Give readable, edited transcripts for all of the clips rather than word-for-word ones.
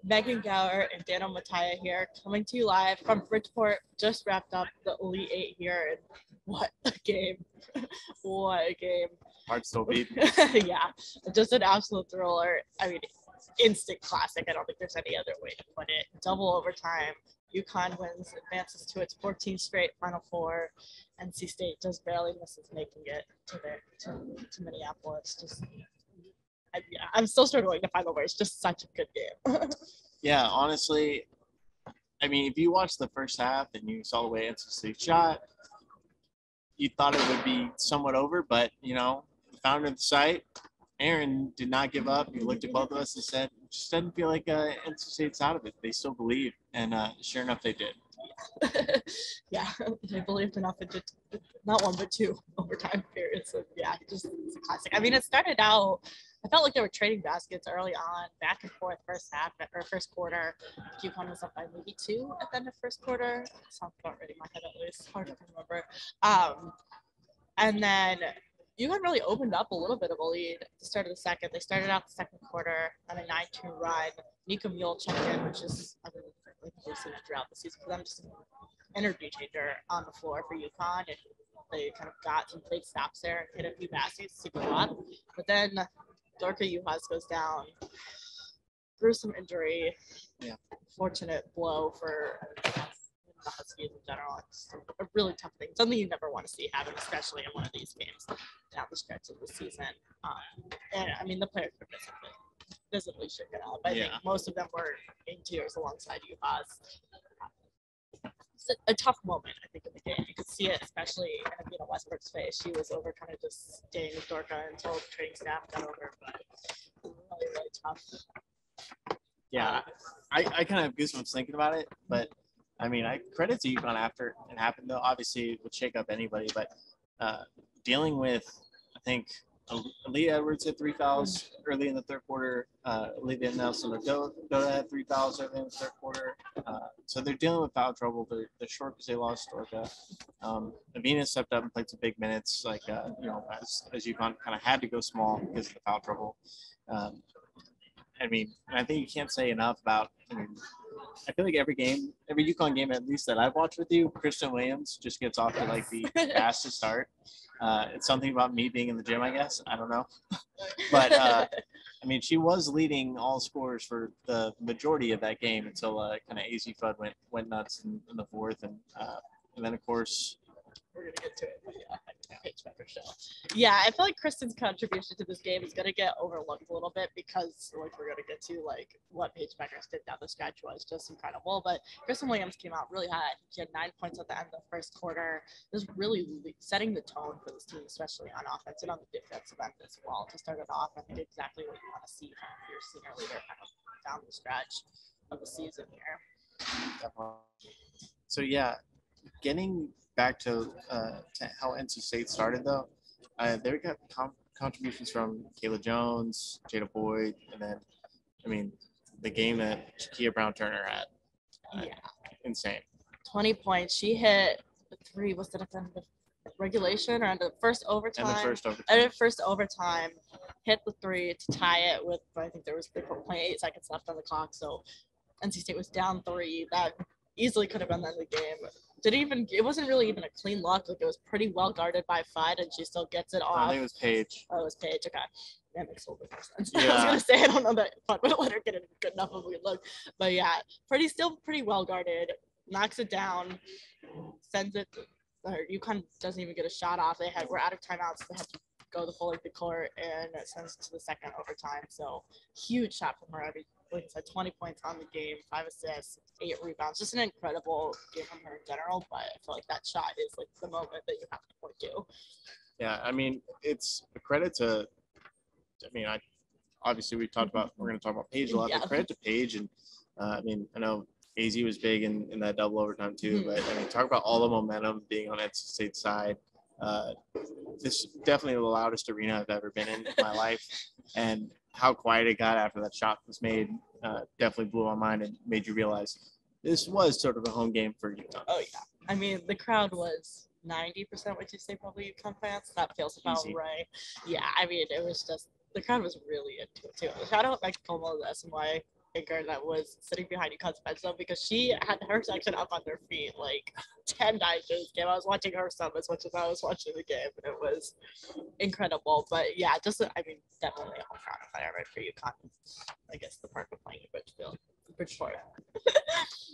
Gauer and Dano Mataya here, coming to you live from Bridgeport. Just wrapped up the Elite Eight here, and what a game! What a game! Hard still beat. Yeah, just an absolute thriller. I mean, instant classic. I don't think there's any other way to put it. Double overtime. UConn wins, advances to its 14th straight Final Four. NC State just barely misses making it to Minneapolis. Just, I'm still struggling to find the words. Just such a good game. Yeah, honestly, I mean, if you watched the first half and you saw the way NC State shot, you thought it would be somewhat over, but, you know, the founder of the site, Aaron, did not give up. He looked at both of us and said, it just doesn't feel like NC State's out of it. They still believe, and sure enough, they did. Yeah, they believed enough into not one but two overtime periods. So yeah, just it's a classic. I mean, it started out. I felt like they were trading baskets early on, back and forth first half or first quarter. UConn was up by maybe 2 at the end of first quarter. Sounds about right in my head at least. Hard to remember. And then UConn really opened up a little bit of a lead at the start of the second. They started out the second quarter on a 9-2 run. Nika Mule checked in, which is, I mean, we've seen it throughout the season for them, just an energy changer on the floor for UConn. And they kind of got some big stops there and hit a few baskets to go up. But then Dorka Juhas goes down. Gruesome injury. Yeah. Fortunate blow for the Huskies in general. It's a really tough thing. Something you never want to see happen, especially in one of these games down the stretch of the season. And I mean, the players were visibly shaken up. I think most of them were in tears alongside Juhas. It's a tough moment, I think, in the game. You could see it, especially in Westbrook's face. She was over kind of just staying with Dorka until the training staff got over, but really, really tough. Yeah, I kind of have goosebumps thinking about it, but I mean, I credit to UConn after it happened, though. Obviously, it would shake up anybody, but dealing with, I think, Aaliyah Edwards had 3 fouls early in the third quarter. Olivia Nelson-Ododa had 3 fouls early in the third quarter. So they're dealing with foul trouble. They're short because they lost Dorka. Avina stepped up and played some big minutes, like, as UConn kind of had to go small because of the foul trouble. I mean, I think you can't say enough about, I feel like every UConn game, at least that I've watched with you, Kristen Williams just gets off to like the fastest start. It's something about me being in the gym, I guess. I don't know. But, I mean, she was leading all scorers for the majority of that game until kind of AZ Fudd went nuts in the fourth. And then, of course, we're going to get to it. Paige Bueckers show. Yeah, I feel like Kristen's contribution to this game is going to get overlooked a little bit because, like, we're going to get to, like, what Paige Bueckers did down the stretch was just incredible. But Kristen Williams came out really hot. She had 9 points at the end of the first quarter. It was really setting the tone for this team, especially on offense and on the defensive end as well. To start it off, I think exactly what you want to see from your senior leader kind of down the stretch of the season here. So, yeah, getting back to how NC State started, though, they got contributions from Kayla Jones, Jada Boyd, and then, I mean, the game that Shakia Brown-Turner had. Insane. 20 points. She hit 3, was it at the end of regulation or at the first overtime? At the first overtime, hit the 3 to tie it with, I think there was 3.8 seconds left on the clock, so NC State was down 3. That easily could have been the end of the game. It wasn't really even a clean look. Like, it was pretty well guarded by Fudd, and she still gets it off. I think it was Paige. Oh, it was Paige. Okay. That makes a little bit more sense. Yeah. I was going to say, I don't know that Fudd would have let her get a good enough of a good look. But yeah, still pretty well guarded. Knocks it down. Sends it. UConn doesn't even get a shot off. We're out of timeouts. They had to go the full length of the court, and it sends it to the second overtime. So huge shot from her. Like I said, 20 points on the game, 5 assists, 8 rebounds. Just an incredible game from her in general, but I feel like that shot is like the moment that you have to point to. Yeah, I mean, it's a credit to – obviously we're going to talk about Paige a lot, but credit to Paige. And, I know AZ was big in that double overtime too, but, talk about all the momentum being on NC State's side. This is definitely the loudest arena I've ever been in my life. And how quiet it got after that shot was made definitely blew my mind and made you realize this was sort of a home game for UConn. Oh, yeah. I mean, the crowd was 90%, would you say, probably UConn fans? That feels about right. Yeah, I mean, it was just – the crowd was really into it, too. Shout out Mike Como of the SNY anchor that was sitting behind UConn's bench though, because she had her section up on their feet like 10 times during this game. I was watching her sub as much as I was watching the game, and it was incredible. But yeah, just I mean, definitely a home run player right for UConn. I guess the part of playing in Bridgeport.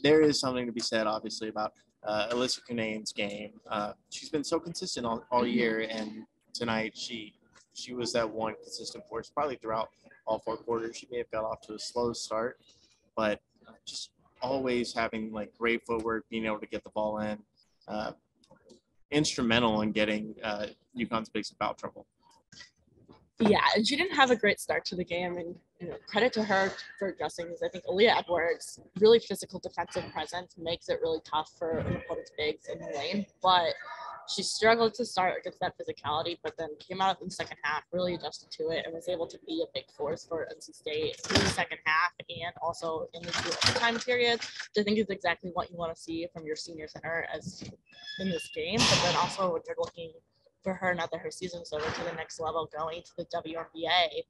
There is something to be said, obviously, about Alyssa Cunane's game. She's been so consistent all year, and tonight she was that one consistent force, probably throughout all 4 quarters. She may have got off to a slow start, but just always having like great footwork, being able to get the ball in, instrumental in getting UConn's bigs in foul trouble. Yeah, and she didn't have a great start to the game, and credit to her for adjusting, because I think Aaliyah Edwards' really physical defensive presence makes it really tough for an opponent's bigs in the lane, but she struggled to start against that physicality, but then came out in the second half, really adjusted to it, and was able to be a big force for NC State in the second half and also in the 2 overtime periods, which I think is exactly what you want to see from your senior center as in this game. But then also when you're looking for her now that her season's over to the next level, going to the WNBA,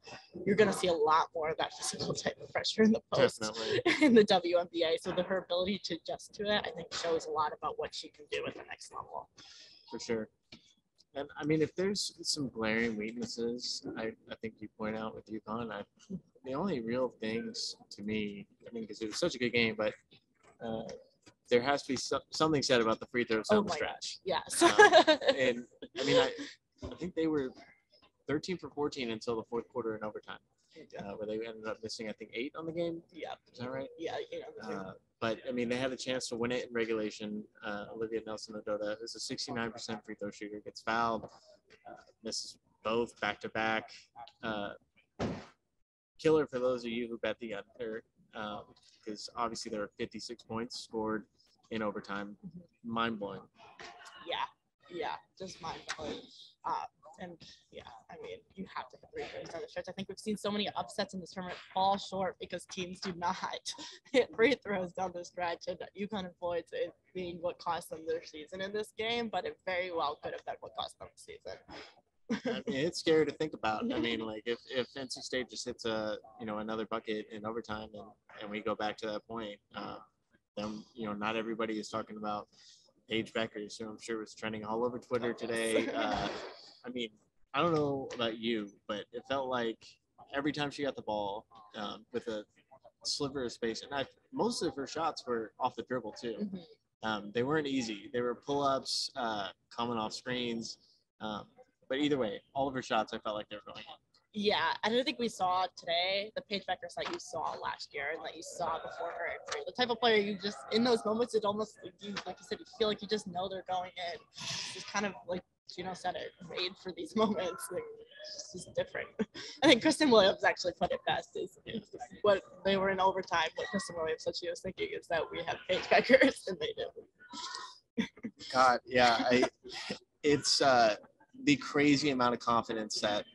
you're going to see a lot more of that physical type of pressure in the post. Definitely. In the WNBA. So her ability to adjust to it, I think, shows a lot about what she can do at the next level. For sure. And I mean, if there's some glaring weaknesses, I think you point out with UConn, the only real things to me, I mean, because it was such a good game, but there has to be something said about the free throws down the stretch. Yes. And I mean, I think they were 13 for 14 until the 4th quarter in overtime, where they ended up missing, I think, 8 on the game. Yeah. Is that right? Yeah. But I mean, they had a chance to win it in regulation. Olivia Nelson-Ododa is a 69% free throw shooter, gets fouled, misses both back to back. Killer for those of you who bet the under, because obviously there were 56 points scored in overtime. Mind blowing. Yeah, just mind blowing. And yeah, I mean, you have to hit free throws down the stretch. I think we've seen so many upsets in this tournament fall short because teams do not hit free throws down the stretch, and UConn avoids it being what cost them their season in this game, but it very well could have been what cost them the season. I mean, it's scary to think about. I mean, like if NC State just hits another bucket in overtime, and we go back to that point, then not everybody is talking about Paige Bueckers, who I'm sure was trending all over Twitter today. I mean, I don't know about you, but it felt like every time she got the ball with a sliver of space, and most of her shots were off the dribble too. They weren't easy. They were pull-ups, coming off screens. But either way, all of her shots, I felt like they were going in. Yeah, I don't think we saw today the Paige Bueckers that you saw last year and that you saw before her injury. The type of player you just, in those moments, it almost, like you said, you feel like you just know they're going in. It's kind of like Gino said, it made for these moments. Like, it's just different. I think Kristen Williams actually put it best. Is what they were in overtime. What Kristen Williams said she was thinking is that we have Paige Bueckers and they didn't. God, yeah, it's the crazy amount of confidence that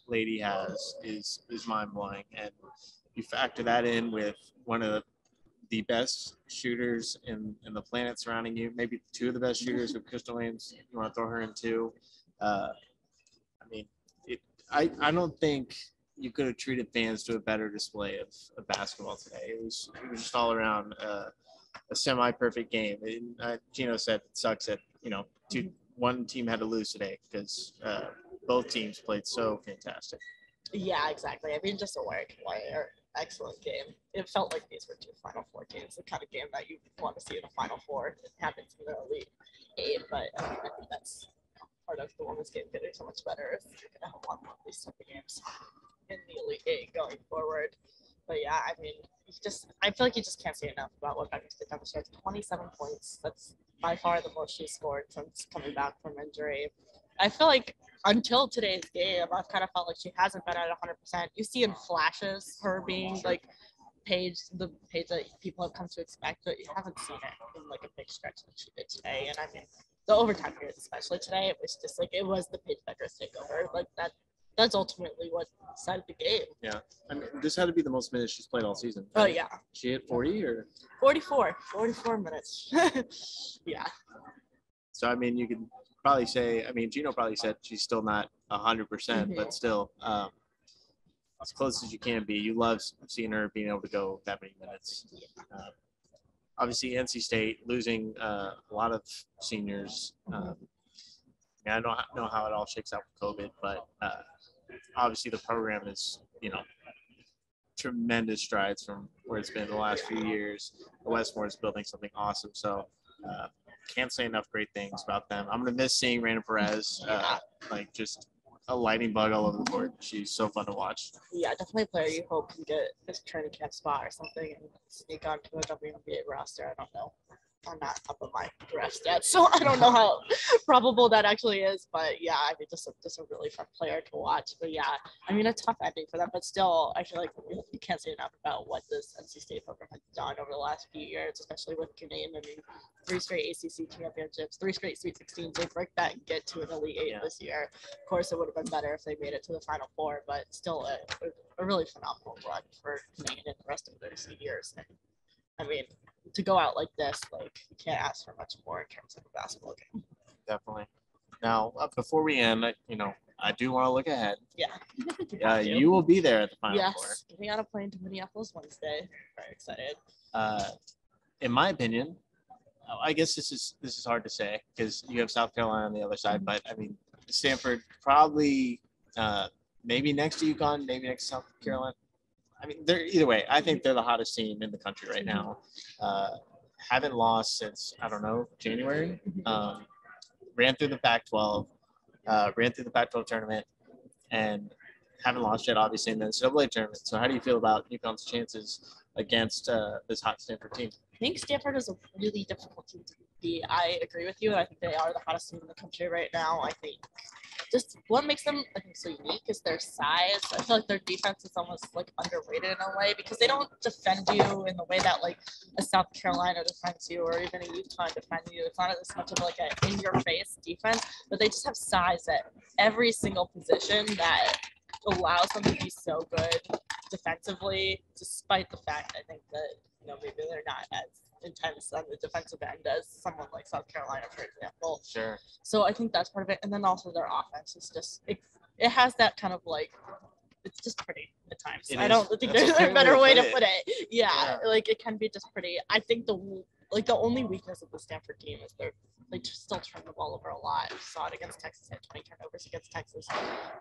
lady has is mind blowing, and you factor that in with one of the best shooters in the planet surrounding you, maybe 2 of the best shooters with Kristen Williams. You want to throw her in 2. I mean, I don't think you could have treated fans to a better display of basketball today. It was just all around a semi-perfect game. And, Gino said it sucks that one team had to lose today because both teams played so fantastic. Yeah, exactly. I mean, just a work player. Excellent game. It felt like these were 2 Final Four games, the kind of game that you want to see in a Final Four. It happens in the Elite 8, but I think that's part of the women's game getting so much better if you're going to have one of these type of games in the Elite 8 going forward. But yeah, I mean, I feel like you just can't say enough about what Bueckers did down the stretch. 27 points. That's by far the most she's scored since coming back from injury. I feel like until today's game, I've kind of felt like she hasn't been at 100%. You see in flashes her being like the Paige that people have come to expect, but you haven't seen it in like a big stretch that she did today. And I mean, the overtime period, especially today, it was just like it was the Paige Bueckers takeover. Like that's ultimately what decided the game. Yeah, I mean, this had to be the most minutes she's played all season. Right? Oh yeah. She hit 40 or 44 minutes. Yeah. So I mean, you could probably say, I mean, Gino probably said she's still not 100%, but still, as close as you can be. You love seeing her being able to go that many minutes. Obviously, NC State losing a lot of seniors. I don't know how it all shakes out with COVID, but obviously the program is, tremendous strides from where it's been the last few years. Westmore is building something awesome. So can't say enough great things about them. I'm going to miss seeing Raina Perez, just a lightning bug all over the court. She's so fun to watch. Yeah, definitely a player you hope can get this training camp spot or something and sneak onto a WNBA roster. I don't know. I'm not up on my draft stats, so I don't know how probable that actually is. But yeah, I mean, just a really fun player to watch. But yeah, I mean, a tough ending for them, but still, I feel like you can't say enough about what this NC State program has done over the last few years, especially with Canadian. I mean, 3 straight ACC championships, 3 straight Sweet 16s. They break that and get to an Elite Eight this year. Of course, it would have been better if they made it to the Final Four, but still a really phenomenal run for Canadian and the rest of their seniors. And I mean, to go out like this, you can't ask for much more in terms of a basketball game. Definitely. Now, before we end, I do want to look ahead. Yeah. You will be there at the Final Four. Yes, getting on a plane to Minneapolis Wednesday. Very excited. In my opinion, I guess this is hard to say because you have South Carolina on the other side, but I mean, Stanford probably maybe next to UConn, maybe next to South Carolina. I mean, they're either way. I think they're the hottest team in the country right now. Haven't lost since January. Ran through the Pac-12, ran through the Pac-12 tournament, and haven't lost yet, obviously, in the NCAA tournament. So, how do you feel about UConn's chances against this hot Stanford team? I think Stanford is a really difficult team to beat. I agree with you, and I think they are the hottest team in the country right now. I think just what makes them, so unique is their size. I feel like their defense is almost underrated in a way because they don't defend you in the way that a South Carolina defends you or even a UConn defends you. It's not as much of an in-your-face defense, but they just have size at every single position that allows them to be so good defensively, despite the fact I think that maybe they're not as intense on the defensive end as someone like South Carolina, for example. Sure. So I think that's part of it, and then also their offense is just it has that kind of it's just pretty at times. I don't think there's a better way to put it. Yeah, it can be just pretty. I think the only weakness of the Stanford team is they just still turn the ball over a lot. We saw it against Texas, had 20 turnovers against Texas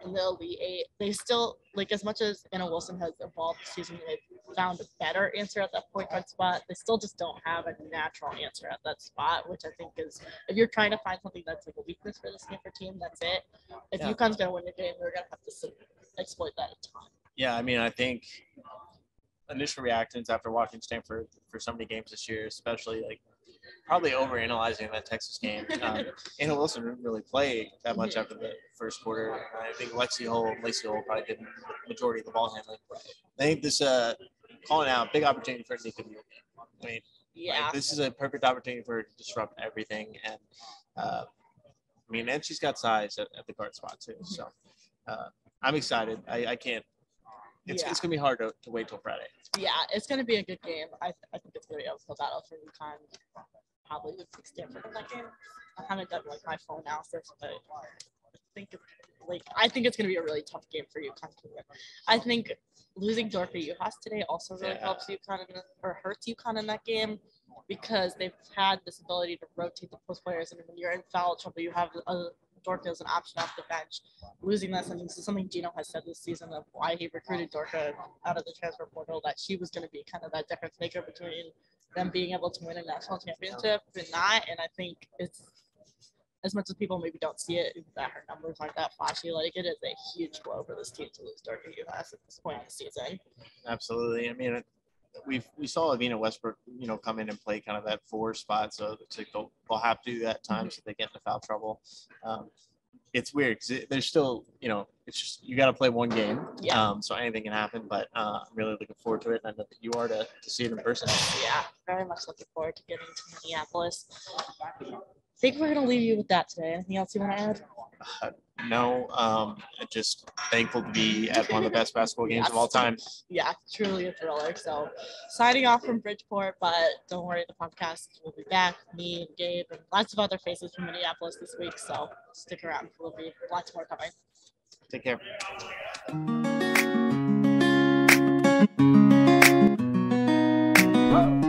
in the Elite Eight. They still, as much as Anna Wilson has evolved this season, they've found a better answer at that point guard spot. They still just don't have a natural answer at that spot, which I think is, if you're trying to find something that's a weakness for the Stanford team, that's it. If UConn's going to win the game, they're going to have to exploit that a ton. Yeah, I mean, I think initial reactions after watching Stanford for so many games this year, especially probably overanalyzing that Texas game. Anna Wilson didn't really play that much after the first quarter. I think Lacey Hull probably did the majority of the ball handling. I think this calling out big opportunity for Nika. I mean, this is a perfect opportunity for her to disrupt everything, and and she's got size at the guard spot too. So I'm excited. I can't. It's going to be hard to wait till Friday. Yeah, it's going to be a good game. I think it's going to be a battle for UConn. Probably would pick Stanford in that game. I haven't done my full analysis, but I think it's going to be a really tough game for UConn to win. I think losing Dorka Juhas today also really helps UConn or hurts UConn in that game because they've had this ability to rotate the post players, and when you're in foul trouble, you have Dorka as an option off the bench. Losing this, and this is something Gino has said this season of why he recruited Dorka out of the transfer portal, that she was going to be kind of that difference maker between them being able to win a national championship and not. And I think it's, as much as people maybe don't see it, that her numbers aren't that flashy, it is a huge blow for this team to lose Dorka Juhas at this point in the season. Absolutely. I mean, we saw Avina Westbrook, come in and play kind of that 4 spot, so they'll have to do that time so they get into foul trouble. It's weird because there's still, it's just you got to play one game, so anything can happen. But I'm really looking forward to it, and I know that you are to see it in person. Yeah, very much looking forward to getting to Minneapolis. I think we're going to leave you with that today. Anything else you want to add? No, just thankful to be at one of the best basketball games of all time. Yeah, truly a thriller. So signing off from Bridgeport, but don't worry, the podcast will be back. Me and Gabe and lots of other faces from Minneapolis this week. So stick around. There'll be lots more coming. Take care.